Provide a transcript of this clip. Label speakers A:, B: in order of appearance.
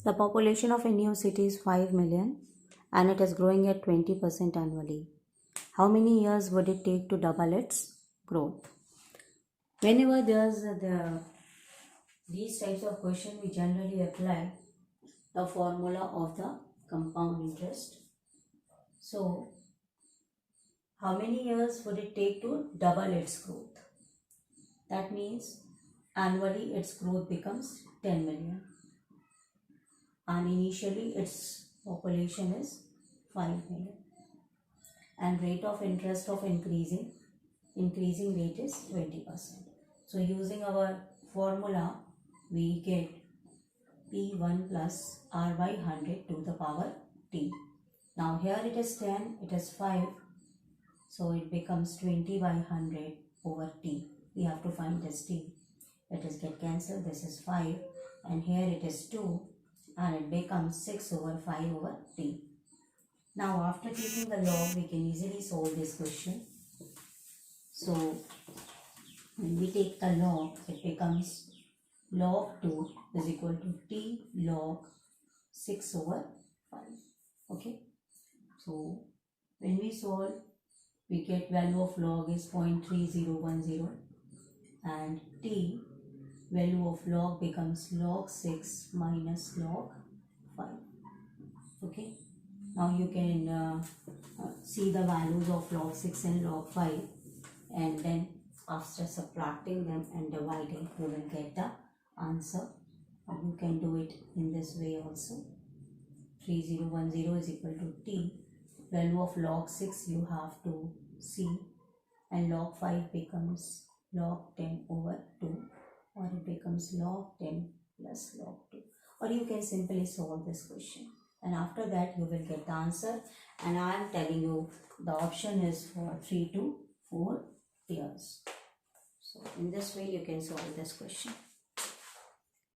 A: The population of a new city is 5 million and it is growing at 20% annually. How many years would it take to double its growth? Whenever there's these types of question, we generally apply the formula of the compound interest. So, how many years would it take to double its growth? That means annually its growth becomes 10 million. And initially its population is 5 million. And rate of interest of increasing rate is 20%. So using our formula, we get P1 plus R by 100 to the power T. Now here it is 10, it is 5. So it becomes 20 by 100 over T. We have to find this T. Let us get cancelled. This is 5 and here it is 2 and it becomes 6 over 5 over T. Now after taking the log, we can easily solve this question. So when we take the log, it becomes log 2 is equal to T log 6 over 5. Okay. So when we solve, we get value of log is 0.3010 and T value of log becomes log 6 minus log 5. Okay. Now you can see the values of log 6 and log 5, and then after subtracting them and dividing, you will get the answer. Or you can do it in this way also. 3010 is equal to T. Value of log 6 you have to see, and log 5 becomes log 10 over 2, or it becomes log 10 plus log 2. Or you can simply solve this question, and after that you will get the answer. And I am telling you the option is for 3 to 4 years. So in this way you can solve this question.